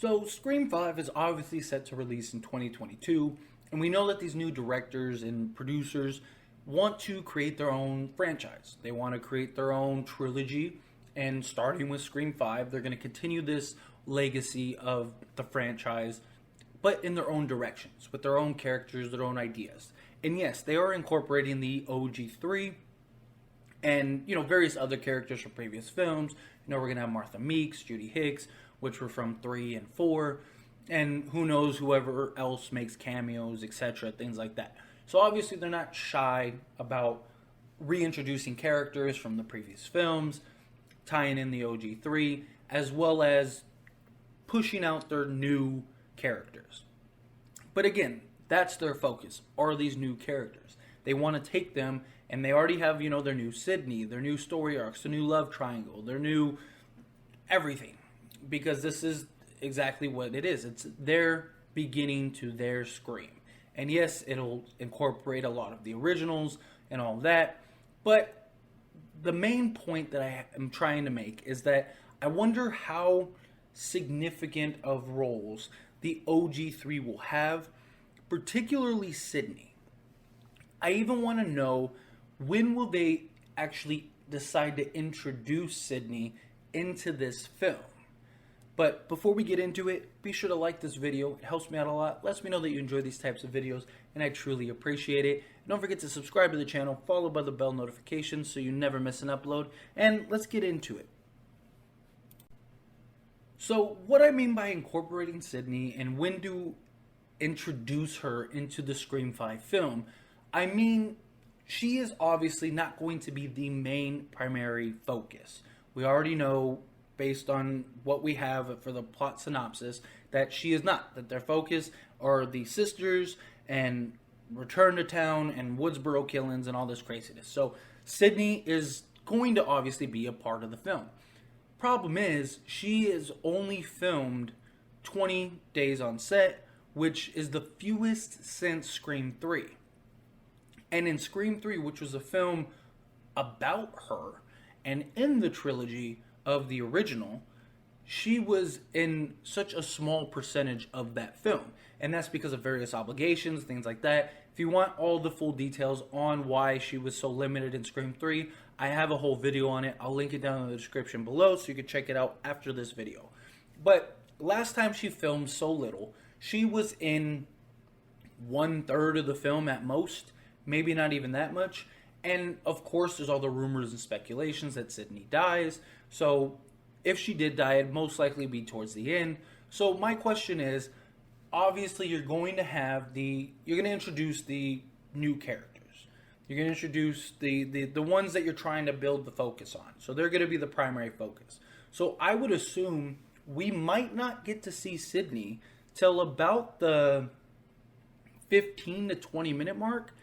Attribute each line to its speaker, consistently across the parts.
Speaker 1: So, Scream 5 is obviously set to release in 2022, and we know that these new directors and producers want to create their own franchise. They want to create their own trilogy, and starting with Scream 5, they're going to continue this legacy of the franchise, but in their own directions, with their own characters, their own ideas. And yes, they are incorporating the OG3 and various other characters from previous films. We're gonna have Martha Meeks, Judy Hicks, which were from 3 and 4, and who knows, whoever else makes cameos, etc., things like that. So obviously they're not shy about reintroducing characters from the previous films, tying in the OG3, as well as pushing out their new characters. But again, that's their focus, are these new characters. They want to take them, and they already have, their new Sidney, their new story arcs, their new love triangle, their new everything. Because this is exactly what it is. It's their beginning to their Scream. And yes, it'll incorporate a lot of the originals and all that. But the main point that I am trying to make is that I wonder how significant of roles the OG3 will have, particularly Sidney. I even want to know, when will they actually decide to introduce Sidney into this film? But before we get into it, be sure to like this video. It helps me out a lot. Lets me know that you enjoy these types of videos, and I truly appreciate it. And don't forget to subscribe to the channel, followed by the bell notification so you never miss an upload. And let's get into it. So what I mean by incorporating Sidney and when to introduce her into the Scream 5 film, I mean, she is obviously not going to be the main primary focus. We already know, based on what we have for the plot synopsis, that she is not. That their focus are the sisters and Return to Town and Woodsboro killings and all this craziness. So Sidney is going to obviously be a part of the film. Problem is, she is only filmed 20 days on set, which is the fewest since Scream 3. And in Scream 3, which was a film about her, and in the trilogy of the original, she was in such a small percentage of that film. And that's because of various obligations, things like that. If you want all the full details on why she was so limited in Scream 3, I have a whole video on it. I'll link it down in the description below so you can check it out after this video. But last time she filmed so little, she was in 1/3 of the film at most, maybe not even that much. And of course, there's all the rumors and speculations that Sidney dies. So if she did die, it'd most likely be towards the end. So my question is, obviously you're going to introduce the new characters. You're going to introduce the ones that you're trying to build the focus on. So they're going to be the primary focus. So I would assume we might not get to see Sidney till about the 15 to 20 minute mark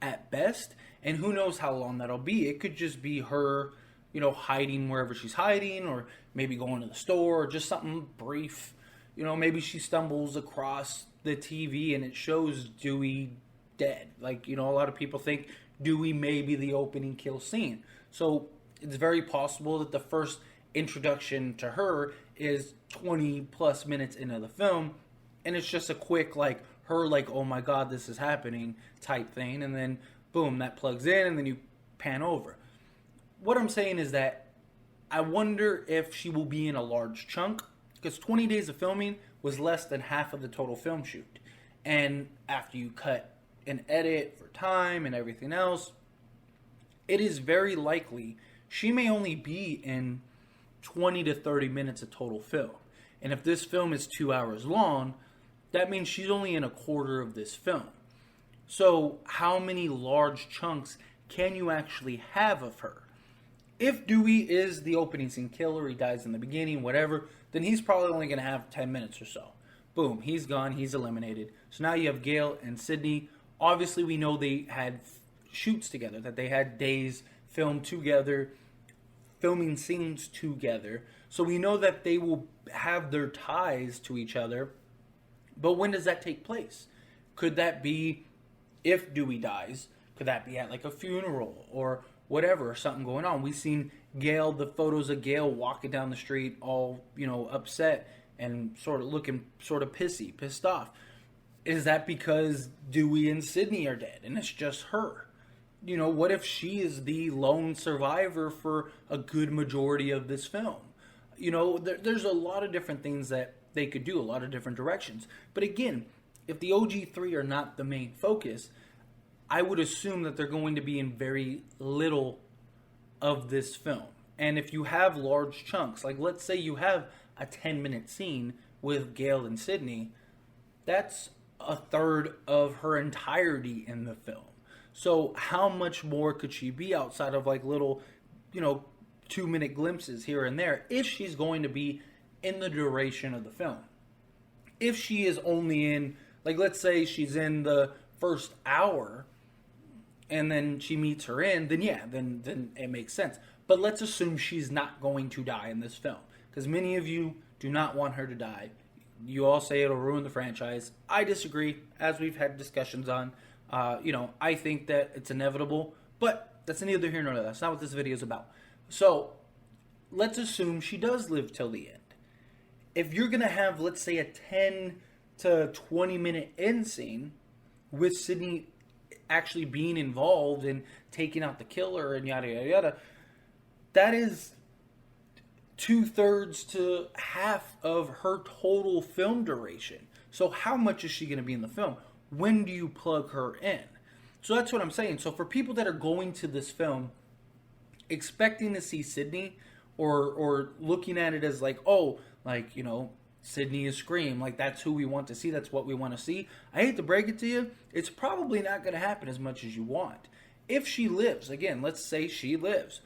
Speaker 1: at best. And who knows how long that'll be. It could just be her, hiding wherever she's hiding, or maybe going to the store, or just something brief. Maybe she stumbles across the TV and it shows Dewey dead. Like, a lot of people think Dewey may be the opening kill scene. So it's very possible that the first introduction to her is 20 plus minutes into the film, and it's just a quick, her oh my god, this is happening type thing, and then boom, that plugs in, and then you pan over. What I'm saying is that I wonder if she will be in a large chunk, because 20 days of filming was less than half of the total film shoot. And after you cut and edit for time and everything else, it is very likely she may only be in 20 to 30 minutes of total film. And if this film is 2 hours long, that means she's only in a quarter of this film. So how many large chunks can you actually have of her? If Dewey is the opening scene killer, he dies in the beginning, whatever, then he's probably only going to have 10 minutes or so. Boom, he's gone, he's eliminated. So now you have Gale and Sidney. Obviously, we know they had shoots together, that they had days filmed together, filming scenes together. So we know that they will have their ties to each other. But when does that take place? Could that be, if Dewey dies, could that be at a funeral or whatever, or something going on? We've seen Gale, the photos of Gale walking down the street all, upset, and sort of looking sort of pissed off. Is that because Dewey and Sidney are dead and it's just her? You know, what if she is the lone survivor for a good majority of this film? You know, there's a lot of different things that they could do, a lot of different directions. But again, if the OG3 are not the main focus, I would assume that they're going to be in very little of this film. And if you have large chunks, like let's say you have a 10-minute scene with Gale and Sidney, that's a third of her entirety in the film. So how much more could she be outside of like little, 2-minute glimpses here and there if she's going to be in the duration of the film? If she is only in, like let's say she's in the first hour and then she meets her end, then yeah, then it makes sense. But let's assume she's not going to die in this film, because many of you do not want her to die. You all say it'll ruin the franchise. I disagree, as we've had discussions on. I think that it's inevitable, but that's neither here nor there. That's not what this video is about. So let's assume she does live till the end. If you're going to have, let's say, a 10 to 20 minute end scene with Sidney actually being involved in taking out the killer and yada, yada, yada, that is 2/3 to half of her total film duration. So how much is she going to be in the film? When do you plug her in? So that's what I'm saying. So for people that are going to this film expecting to see Sidney, or looking at it as like, Sidney is Scream, like that's who we want to see, that's what we want to see, I hate to break it to you, it's probably not going to happen as much as you want. If she lives, again, let's say she lives,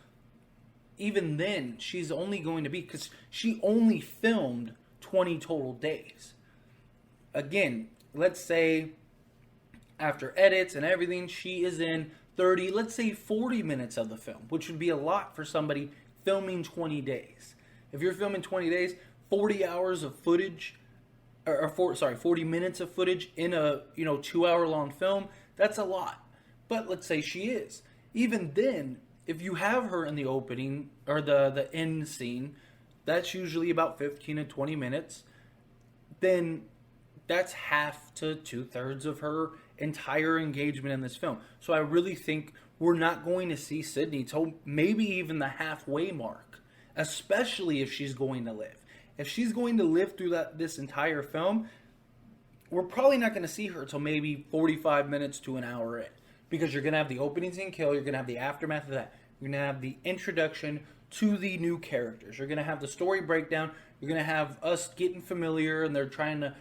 Speaker 1: even then, she's only going to be, because she only filmed 20 total days. Again, let's say after edits and everything, she is in 30, let's say 40 minutes of the film, which would be a lot for somebody filming 20 days. If you're filming 20 days, 40 hours of footage, 40 minutes of footage in a 2-hour long film, that's a lot. But let's say she is. Even then, if you have her in the opening or the end scene, that's usually about 15 to 20 minutes, then that's half to 2/3 of her entire engagement in this film. So I really think we're not going to see Sidney till maybe even the halfway mark, especially if she's going to live. If she's going to live through this entire film, we're probably not going to see her till maybe 45 minutes to an hour in. Because you're going to have the opening scene kill, you're going to have the aftermath of that. You're going to have the introduction to the new characters. You're going to have the story breakdown. You're going to have us getting familiar, and they're trying to,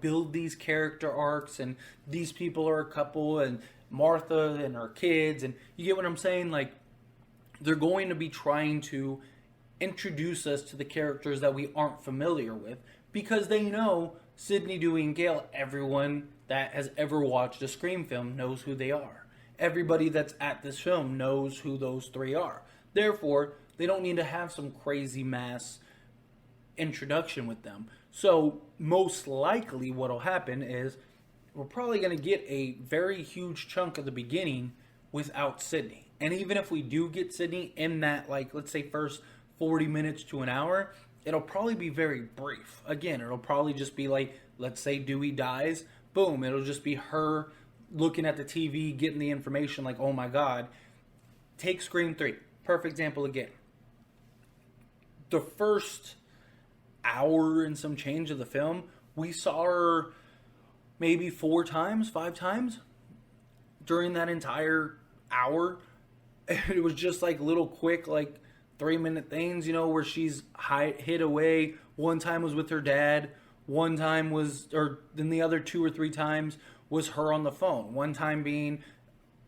Speaker 1: build these character arcs, and these people are a couple, and Martha and her kids, and you get what I'm saying? Like, they're going to be trying to introduce us to the characters that we aren't familiar with, because they know Sidney, Dewey, and Gale, everyone that has ever watched a Scream film knows who they are. Everybody that's at this film knows who those three are. Therefore, they don't need to have some crazy mass introduction with them. So, most likely what'll happen is we're probably going to get a very huge chunk of the beginning without Sidney. And even if we do get Sidney in that, like, let's say first 40 minutes to an hour, it'll probably be very brief. Again, it'll probably just be like, let's say Dewey dies, boom, it'll just be her looking at the TV, getting the information like, oh my God. Take Scream 3. Perfect example again. The first hour and some change of the film, we saw her maybe 4 times, 5 times during that entire hour. It was just like little quick, like 3-minute things, where she's hid away. One time was with her dad. One time was, or then the other 2 or 3 times was her on the phone. One time being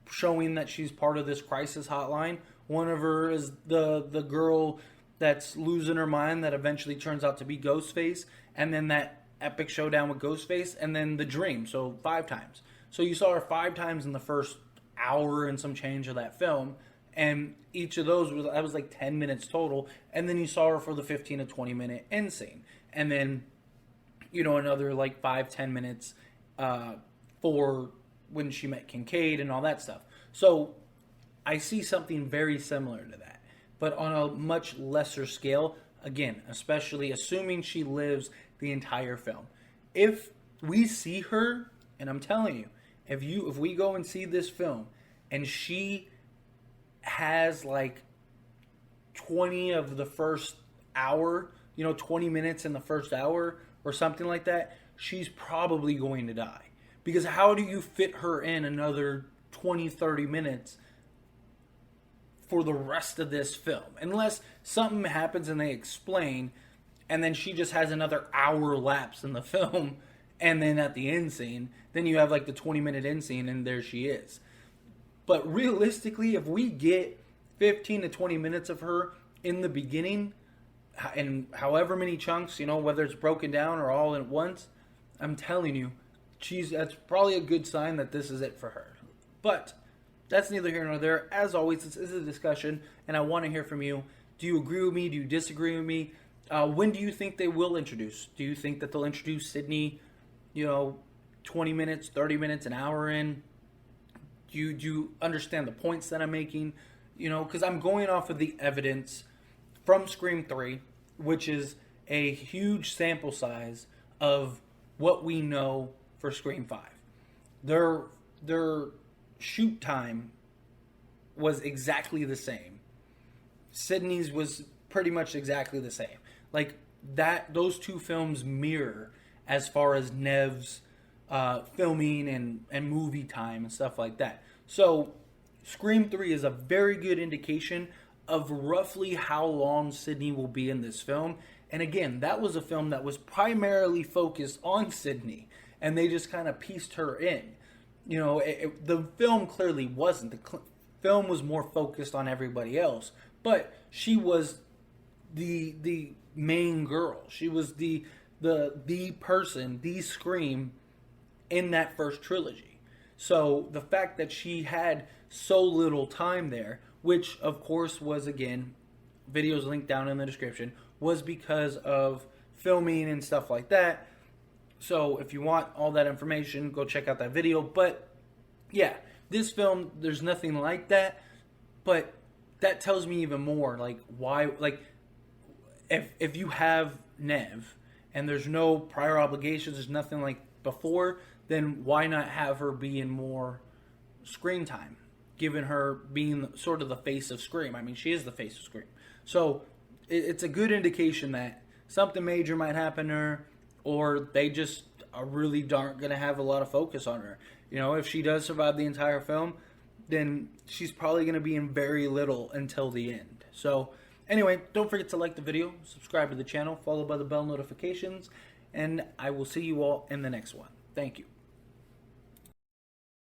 Speaker 1: showing that she's part of this crisis hotline. One of her is the girl that's losing her mind that eventually turns out to be Ghostface. And then that epic showdown with Ghostface. And then the dream. So 5 times. So you saw her 5 times in the first hour and some change of that film. And each of those was like 10 minutes total. And then you saw her for the 15 to 20 minute end scene. And then, another like 5-10 minutes for when she met Kincaid and all that stuff. So I see something very similar to that, but on a much lesser scale. Again, especially assuming she lives the entire film. If we see her, and I'm telling you, if we go and see this film and she has like 20 of the first hour, 20 minutes in the first hour or something like that, she's probably going to die. Because how do you fit her in another 20, 30 minutes for the rest of this film? Unless something happens and they explain, and then she just has another hour lapse in the film, and then at the end scene, then you have like the 20-minute end scene, and there she is. But realistically, if we get 15 to 20 minutes of her in the beginning, and however many chunks, whether it's broken down or all at once, I'm telling you, that's probably a good sign that this is it for her. But that's neither here nor there. As always, this is a discussion, and I want to hear from you. Do you agree with me? Do you disagree with me? When do you think they will introduce? Do you think that they'll introduce Sidney, 20 minutes, 30 minutes, an hour in? Do you understand the points that I'm making? Because I'm going off of the evidence from Scream 3, which is a huge sample size of what we know for Scream 5. Their shoot time was exactly the same. Sidney's was pretty much exactly the same. Like that, those two films mirror as far as Nev's filming and movie time and stuff like that. So Scream 3 is a very good indication of roughly how long Sidney will be in this film. And again, that was a film that was primarily focused on Sidney, and they just kind of pieced her in. The film clearly wasn't. The film was more focused on everybody else, but she was the main girl. She was the person, the Scream in that first trilogy. So the fact that she had so little time there, which of course was, again, videos linked down in the description, was because of filming and stuff like that. So if you want all that information, go check out that video. But yeah, this film, there's nothing like that. But that tells me even more, like, why, like, if you have Nev and there's no prior obligations, there's nothing like before, then why not have her be in more screen time, given her being sort of the face of Scream? I mean, she is the face of Scream. So it's a good indication that something major might happen to her, or they just really aren't going to have a lot of focus on her. If she does survive the entire film, then she's probably going to be in very little until the end. So anyway, don't forget to like the video, subscribe to the channel, followed by the bell notifications, and I will see you all in the next one. Thank you.